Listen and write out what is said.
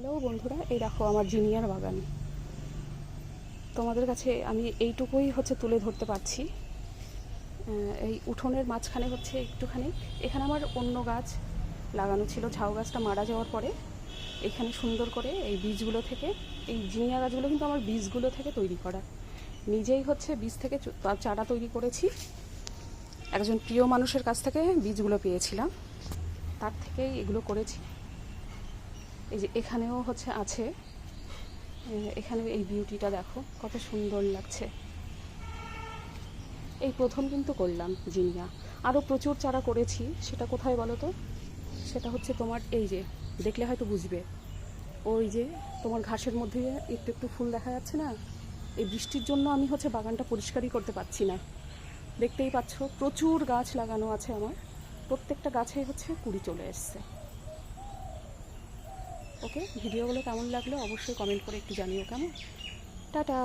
Hello বন্ধুরা, এই দেখো আমার জিনিয়ার বাগান। তোমাদের কাছে আমি এইটুকুই তুলে ধরতে পারছি। এই উঠোনের মাঝখানে একটুখানি এখানে আমার অন্য গাছ লাগানো ছিল। ঝাউ গাছটা মারা যাওয়ার পরে এখানে সুন্দর করে এই বীজগুলো থেকে, এই জিনিয়া গাছগুলো কিন্তু আমার বীজগুলো থেকে তৈরি করা। নিজেই বীজ থেকে চারা তৈরি করেছি। একজন প্রিয় মানুষের কাছ থেকে বীজগুলো পেয়েছিলাম, তার থেকেই এগুলো করেছি। এই যে এখানেও আছে, এখানে এই বিউটিটা দেখো কত সুন্দর লাগছে। এই প্রথম কিন্তু করলাম জিনিয়া, আরও প্রচুর চারা করেছি। সেটা কোথায় বলো তো? সেটা তোমার এই যে দেখলে হয়তো বুঝবে, ওই যে তোমার ঘাসের মধ্যে একটু একটু ফুল দেখা যাচ্ছে না? এই বৃষ্টির জন্য আমি বাগানটা পরিষ্কারই করতে পারছি না। দেখতেই পাচ্ছ প্রচুর গাছ লাগানো আছে আমার, প্রত্যেকটা গাছে কুড়ি চলে এসছে। ওকে, ভিডিওগুলো কেমন লাগলো অবশ্যই কমেন্ট করে একটু জানিও। কেমন? টাটা।